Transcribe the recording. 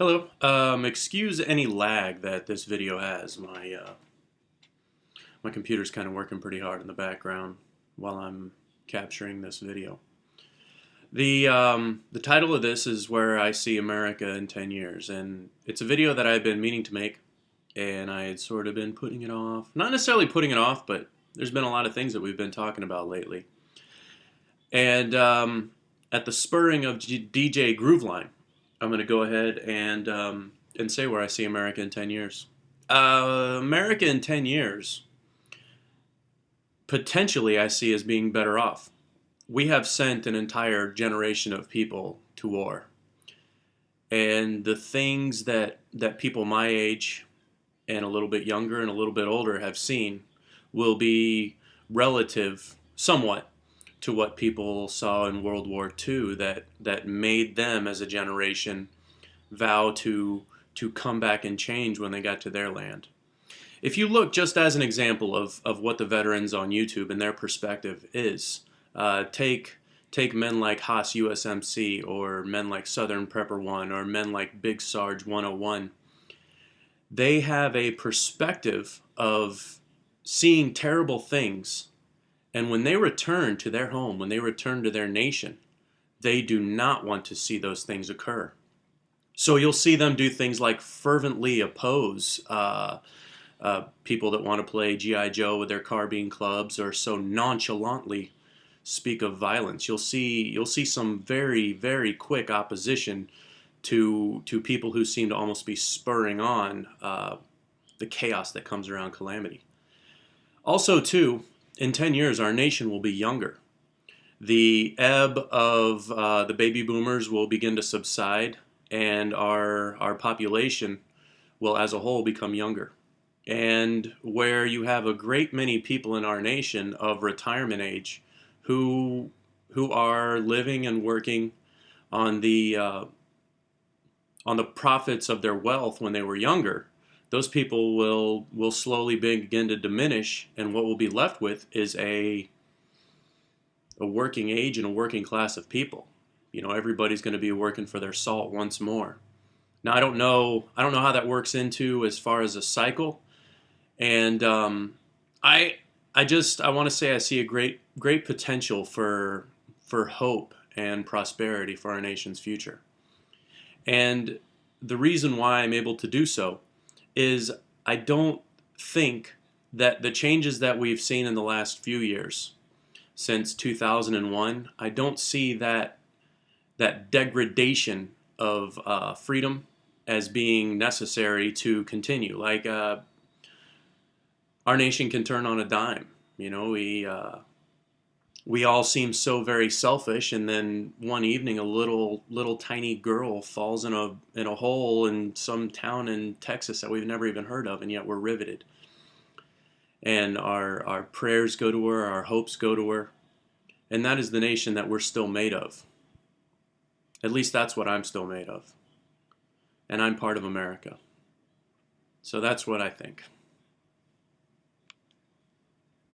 Hello. Excuse any lag that this video has. My computer's kind of working pretty hard in the background while I'm capturing this video. The title of this is Where I See America in 10 Years, and it's a video that I've been meaning to make, and I had sort of been putting it off. Not necessarily putting it off, but there's been a lot of things that we've been talking about lately. And at the spurring of DJ Grooveline, I'm going to go ahead and say where I see America in 10 years. America in 10 years, potentially I see as being better off. We have sent an entire generation of people to war. And the things that people my age and a little bit younger and a little bit older have seen will be relative somewhat to what people saw in World War II that made them as a generation vow to come back and change when they got to their land. If you look just as an example of what the veterans on YouTube and their perspective is, take men like Haas USMC or men like Southern Prepper 1 or men like Big Sarge 101. They have a perspective of seeing terrible things. And when they return to their home, when they return to their nation, they do not want to see those things occur. So you'll see them do things like fervently oppose people that want to play G.I. Joe with their carbine clubs, or so nonchalantly speak of violence. You'll see some very, very quick opposition to people who seem to almost be spurring on the chaos that comes around calamity. Also, too, in 10 years, our nation will be younger. The ebb of the baby boomers will begin to subside, and our population will, as a whole, become younger. And where you have a great many people in our nation of retirement age who are living and working on the profits of their wealth when they were younger, those people will slowly begin to diminish, and what we'll be left with is a working age and a working class of people. You know, everybody's going to be working for their salt once more. Now, I don't know how that works into as far as a cycle, and I want to say I see a great potential for hope and prosperity for our nation's future. And the reason why I'm able to do so is I don't think that the changes that we've seen in the last few years, since 2001, I don't see that degradation of freedom as being necessary to continue. Like our nation can turn on a dime. You know, we all seem so very selfish, and then one evening a little tiny girl falls in a hole in some town in Texas that we've never even heard of, and yet we're riveted. And our prayers go to her, our hopes go to her, and that is the nation that we're still made of. At least that's what I'm still made of. And I'm part of America. So that's what I think.